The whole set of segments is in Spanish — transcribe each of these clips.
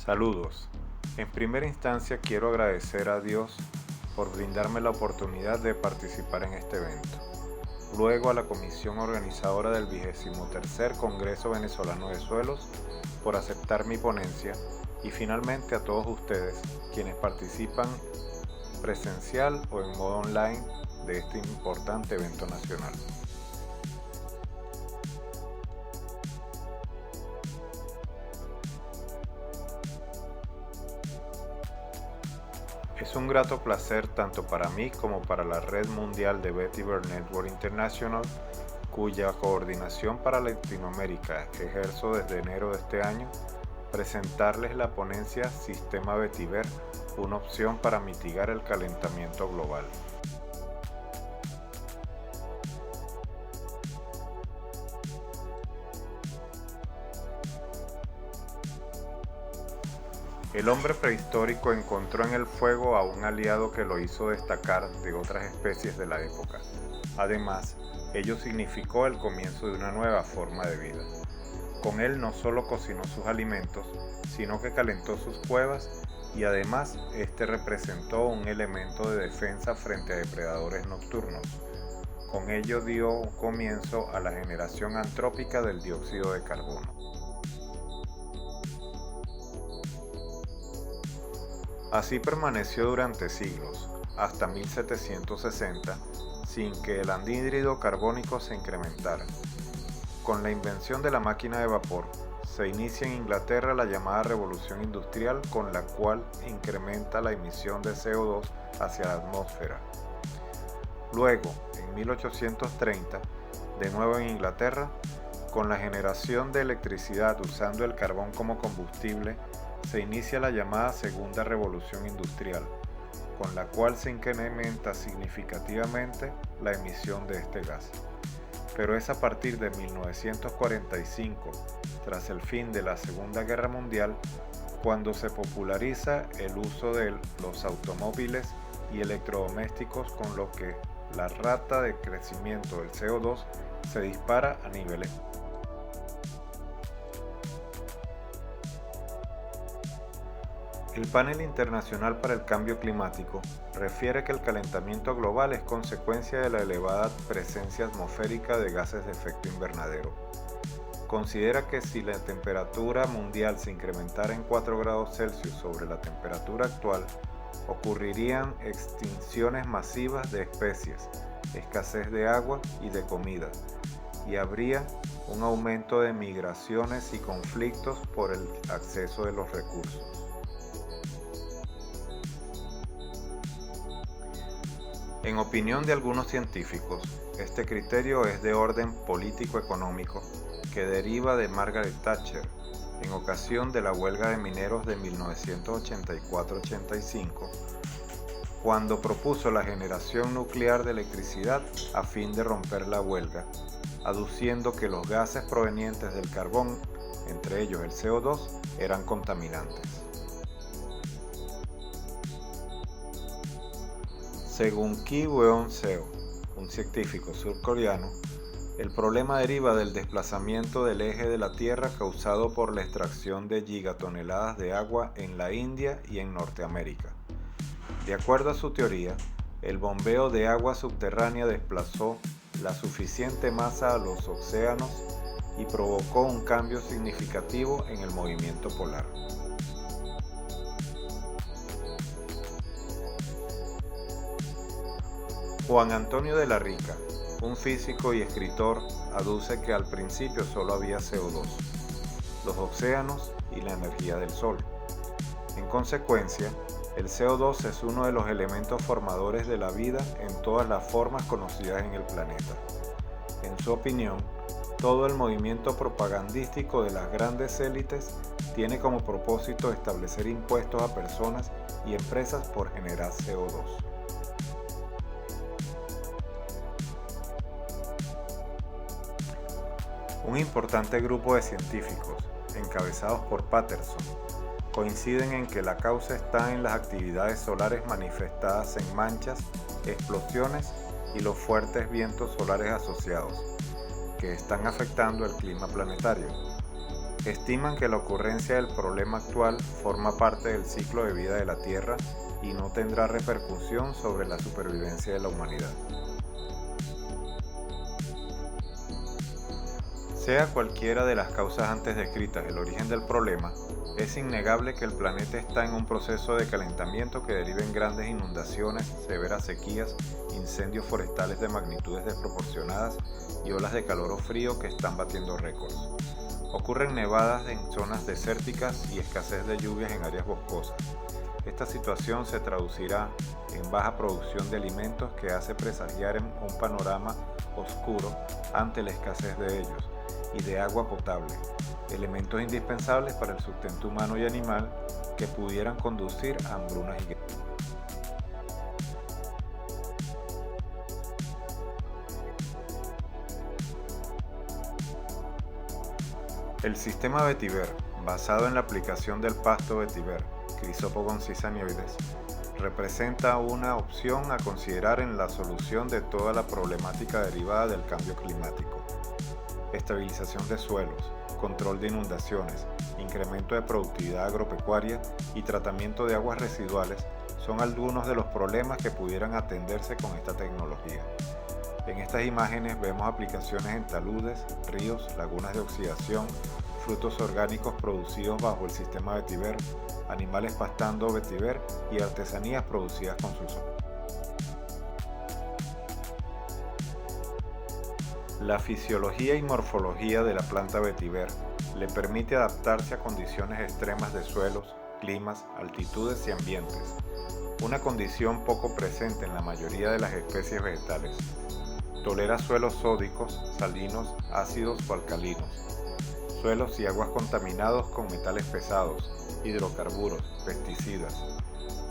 Saludos. En primera instancia quiero agradecer a Dios por brindarme la oportunidad de participar en este evento. Luego a la comisión organizadora del 23 Congreso Venezolano de Suelos por aceptar mi ponencia y finalmente a todos ustedes quienes participan presencial o en modo online de este importante evento nacional. Es un grato placer tanto para mí como para la Red Mundial de Vetiver Network International, cuya coordinación para Latinoamérica ejerzo desde enero de este año, presentarles la ponencia Sistema Vetiver, una opción para mitigar el calentamiento global. El hombre prehistórico encontró en el fuego a un aliado que lo hizo destacar de otras especies de la época. Además, ello significó el comienzo de una nueva forma de vida. Con él no solo cocinó sus alimentos, sino que calentó sus cuevas y además este representó un elemento de defensa frente a depredadores nocturnos. Con ello dio comienzo a la generación antrópica del dióxido de carbono. Así permaneció durante siglos, hasta 1760, sin que el anhídrido carbónico se incrementara. Con la invención de la máquina de vapor, se inicia en Inglaterra la llamada revolución industrial, con la cual incrementa la emisión de CO2 hacia la atmósfera. Luego, en 1830, de nuevo en Inglaterra, con la generación de electricidad usando el carbón como combustible, se inicia la llamada Segunda Revolución Industrial, con la cual se incrementa significativamente la emisión de este gas. Pero es a partir de 1945, tras el fin de la Segunda Guerra Mundial, cuando se populariza el uso de los automóviles y electrodomésticos, con lo que la rata de crecimiento del CO2 se dispara a niveles. El Panel Internacional para el Cambio Climático refiere que el calentamiento global es consecuencia de la elevada presencia atmosférica de gases de efecto invernadero. Considera que si la temperatura mundial se incrementara en 4 grados Celsius sobre la temperatura actual, ocurrirían extinciones masivas de especies, escasez de agua y de comida, y habría un aumento de migraciones y conflictos por el acceso de los recursos. En opinión de algunos científicos, este criterio es de orden político-económico que deriva de Margaret Thatcher en ocasión de la huelga de mineros de 1984-85, cuando propuso la generación nuclear de electricidad a fin de romper la huelga, aduciendo que los gases provenientes del carbón, entre ellos el CO2, eran contaminantes. Según Ki Weon-seo, un científico surcoreano, el problema deriva del desplazamiento del eje de la Tierra causado por la extracción de gigatoneladas de agua en la India y en Norteamérica. De acuerdo a su teoría, el bombeo de agua subterránea desplazó la suficiente masa a los océanos y provocó un cambio significativo en el movimiento polar. Juan Antonio de la Rica, un físico y escritor, aduce que al principio solo había CO2, los océanos y la energía del Sol. En consecuencia, el CO2 es uno de los elementos formadores de la vida en todas las formas conocidas en el planeta. En su opinión, todo el movimiento propagandístico de las grandes élites tiene como propósito establecer impuestos a personas y empresas por generar CO2. Un importante grupo de científicos, encabezados por Patterson, coinciden en que la causa está en las actividades solares manifestadas en manchas, explosiones y los fuertes vientos solares asociados, que están afectando el clima planetario. Estiman que la ocurrencia del problema actual forma parte del ciclo de vida de la Tierra y no tendrá repercusión sobre la supervivencia de la humanidad. Sea cualquiera de las causas antes descritas el origen del problema, es innegable que el planeta está en un proceso de calentamiento que deriva en grandes inundaciones, severas sequías, incendios forestales de magnitudes desproporcionadas y olas de calor o frío que están batiendo récords. Ocurren nevadas en zonas desérticas y escasez de lluvias en áreas boscosas. Esta situación se traducirá en baja producción de alimentos que hace presagiar en un panorama oscuro ante la escasez de ellos, y de agua potable, elementos indispensables para el sustento humano y animal que pudieran conducir a hambrunas y guerras. El sistema vetiver, basado en la aplicación del pasto vetiver, Chrysopogon cisanioides, representa una opción a considerar en la solución de toda la problemática derivada del cambio climático. Estabilización de suelos, control de inundaciones, incremento de productividad agropecuaria y tratamiento de aguas residuales son algunos de los problemas que pudieran atenderse con esta tecnología. En estas imágenes vemos aplicaciones en taludes, ríos, lagunas de oxidación, frutos orgánicos producidos bajo el sistema vetiver, animales pastando vetiver y artesanías producidas con sulfuro. La fisiología y morfología de la planta vetiver le permite adaptarse a condiciones extremas de suelos, climas, altitudes y ambientes, una condición poco presente en la mayoría de las especies vegetales. Tolera suelos sódicos, salinos, ácidos o alcalinos, suelos y aguas contaminados con metales pesados, hidrocarburos, pesticidas.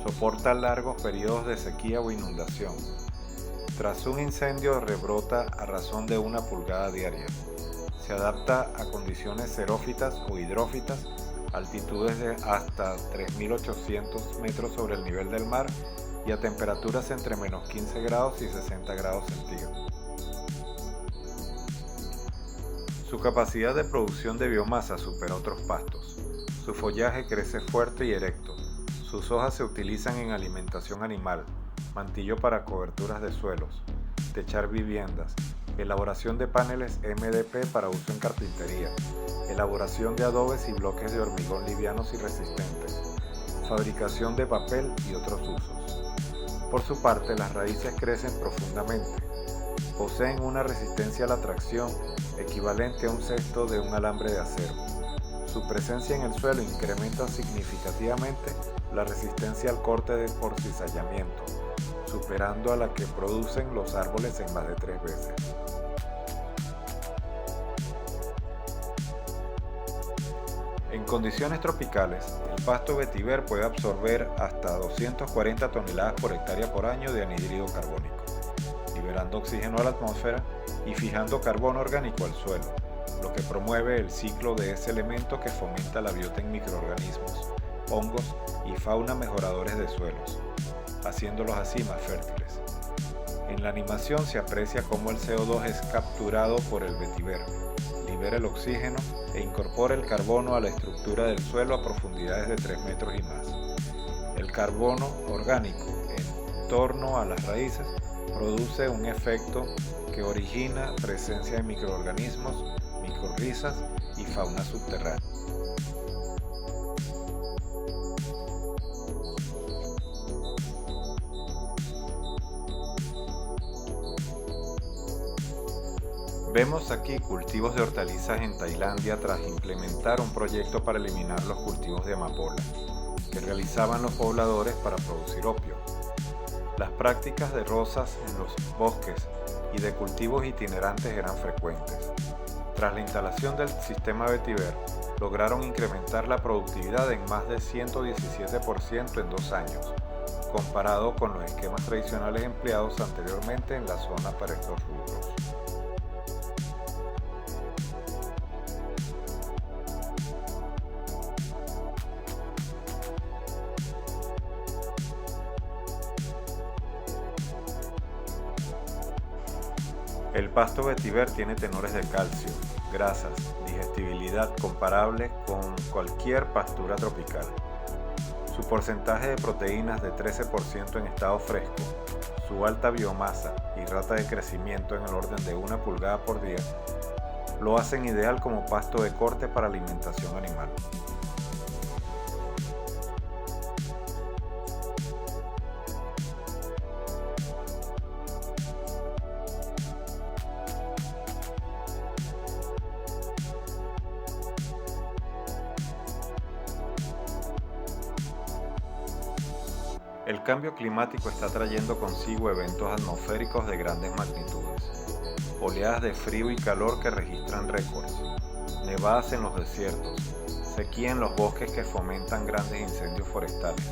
Soporta largos periodos de sequía o inundación. Tras un incendio rebrota a razón de 1 pulgada diaria. Se adapta a condiciones xerófitas o hidrófitas, altitudes de hasta 3.800 metros sobre el nivel del mar y a temperaturas entre menos 15 grados y 60 grados centígrados. Su capacidad de producción de biomasa supera otros pastos. Su follaje crece fuerte y erecto. Sus hojas se utilizan en alimentación animal, mantillo para coberturas de suelos, techar viviendas, elaboración de paneles MDP para uso en carpintería, elaboración de adobes y bloques de hormigón livianos y resistentes, fabricación de papel y otros usos. Por su parte, las raíces crecen profundamente. Poseen una resistencia a la tracción equivalente a un sexto de un alambre de acero. Su presencia en el suelo incrementa significativamente la resistencia al corte por cizallamiento, superando a la que producen los árboles en más de 3 veces. En condiciones tropicales, el pasto vetiver puede absorber hasta 240 toneladas por hectárea por año de anhídrido carbónico, liberando oxígeno a la atmósfera y fijando carbono orgánico al suelo, lo que promueve el ciclo de ese elemento que fomenta la biota en microorganismos, hongos y fauna mejoradores de suelos, haciéndolos así más fértiles. En la animación se aprecia cómo el CO2 es capturado por el vetiver, libera el oxígeno e incorpora el carbono a la estructura del suelo a profundidades de 3 metros y más. El carbono orgánico en torno a las raíces produce un efecto que origina presencia de microorganismos, micorrizas y fauna subterránea. Vemos aquí cultivos de hortalizas en Tailandia tras implementar un proyecto para eliminar los cultivos de amapola, que realizaban los pobladores para producir opio. Las prácticas de rozas en los bosques y de cultivos itinerantes eran frecuentes. Tras la instalación del sistema vetiver, lograron incrementar la productividad en más de 117% en 2 años, comparado con los esquemas tradicionales empleados anteriormente en la zona para estos rubros. El pasto vetiver tiene tenores de calcio, grasas, digestibilidad comparable con cualquier pastura tropical. Su porcentaje de proteínas de 13% en estado fresco, su alta biomasa y rata de crecimiento en el orden de 1 pulgada por día, lo hacen ideal como pasto de corte para alimentación animal. El cambio climático está trayendo consigo eventos atmosféricos de grandes magnitudes, oleadas de frío y calor que registran récords, nevadas en los desiertos, sequía en los bosques que fomentan grandes incendios forestales,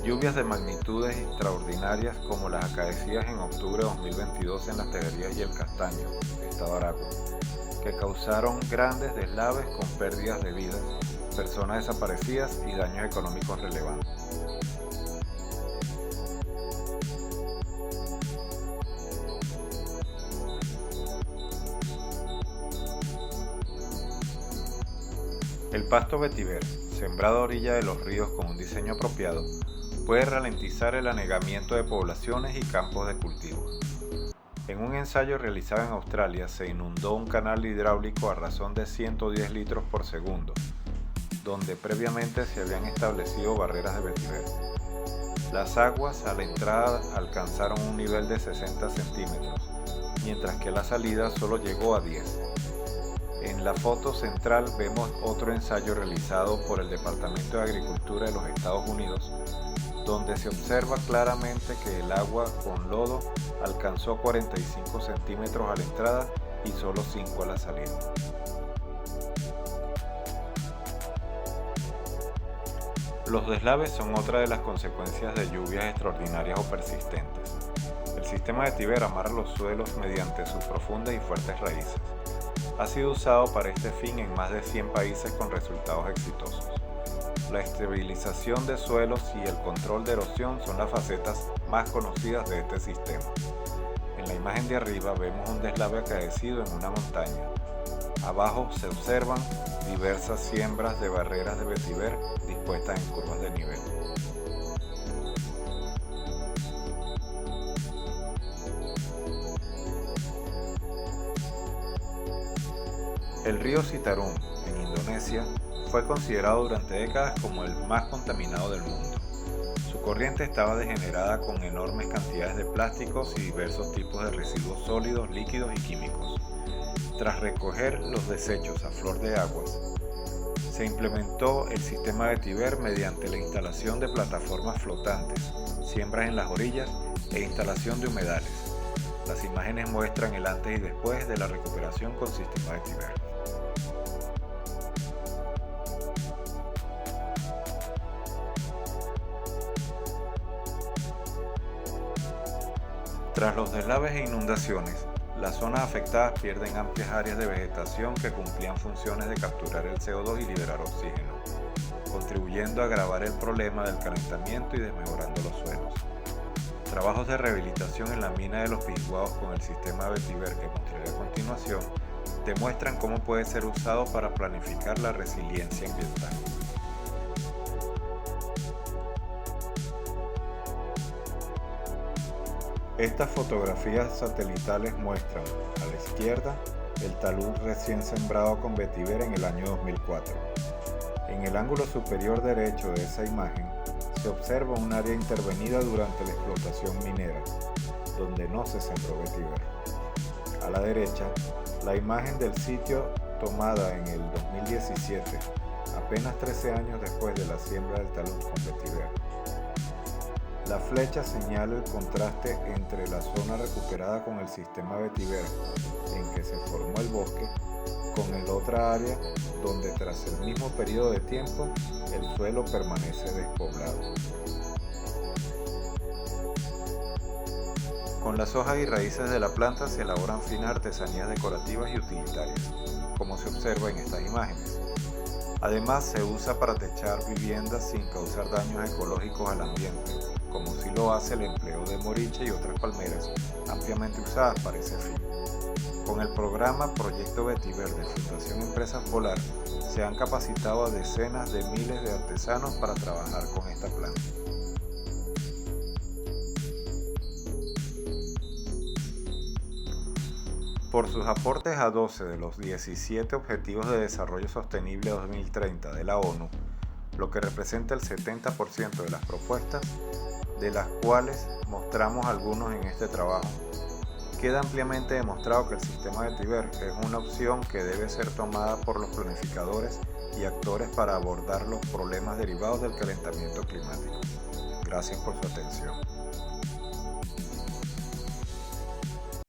lluvias de magnitudes extraordinarias como las acaecidas en octubre de 2022 en Las Tejerías y El Castaño, Estado Aragua, que causaron grandes deslaves con pérdidas de vidas, personas desaparecidas y daños económicos relevantes. El pasto vetiver, sembrado a orilla de los ríos con un diseño apropiado, puede ralentizar el anegamiento de poblaciones y campos de cultivo. En un ensayo realizado en Australia se inundó un canal hidráulico a razón de 110 litros por segundo, donde previamente se habían establecido barreras de vetiver. Las aguas a la entrada alcanzaron un nivel de 60 centímetros, mientras que la salida solo llegó a 10. En la foto central vemos otro ensayo realizado por el Departamento de Agricultura de los Estados Unidos, donde se observa claramente que el agua con lodo alcanzó 45 centímetros a la entrada y solo 5 a la salida. Los deslaves son otra de las consecuencias de lluvias extraordinarias o persistentes. El sistema vetiver amarra los suelos mediante sus profundas y fuertes raíces. Ha sido usado para este fin en más de 100 países con resultados exitosos. La estabilización de suelos y el control de erosión son las facetas más conocidas de este sistema. En la imagen de arriba vemos un deslave acaecido en una montaña. Abajo se observan diversas siembras de barreras de vetiver dispuestas en curvas de nivel. El río Citarum, en Indonesia, fue considerado durante décadas como el más contaminado del mundo. Su corriente estaba degenerada con enormes cantidades de plásticos y diversos tipos de residuos sólidos, líquidos y químicos. Tras recoger los desechos a flor de aguas, se implementó el sistema vetiver mediante la instalación de plataformas flotantes, siembras en las orillas e instalación de humedales. Las imágenes muestran el antes y después de la recuperación con sistema vetiver. Tras los deslaves e inundaciones, las zonas afectadas pierden amplias áreas de vegetación que cumplían funciones de capturar el CO2 y liberar oxígeno, contribuyendo a agravar el problema del calentamiento y desmejorando los suelos. Trabajos de rehabilitación en la mina de los Pisguaos con el sistema vetiver que mostraré a continuación demuestran cómo puede ser usado para planificar la resiliencia ambiental. Estas fotografías satelitales muestran, a la izquierda, el talud recién sembrado con vetiver en el año 2004. En el ángulo superior derecho de esa imagen, se observa un área intervenida durante la explotación minera, donde no se sembró vetiver. A la derecha, la imagen del sitio tomada en el 2017, apenas 13 años después de la siembra del talud con vetiver. La flecha señala el contraste entre la zona recuperada con el sistema vetiver, en que se formó el bosque, con el otra área donde tras el mismo periodo de tiempo el suelo permanece despoblado. Con las hojas y raíces de la planta se elaboran finas artesanías decorativas y utilitarias, como se observa en estas imágenes. Además, se usa para techar viviendas sin causar daños ecológicos al ambiente, como si lo hace el empleo de moriche y otras palmeras ampliamente usadas para ese fin. Con el programa Proyecto Vetiver de Fundación Empresas Polar, se han capacitado a decenas de miles de artesanos para trabajar con esta planta. Por sus aportes a 12 de los 17 Objetivos de Desarrollo Sostenible 2030 de la ONU, lo que representa el 70% de las propuestas, de las cuales mostramos algunos en este trabajo, queda ampliamente demostrado que el sistema Vetiver es una opción que debe ser tomada por los planificadores y actores para abordar los problemas derivados del calentamiento climático. Gracias por su atención.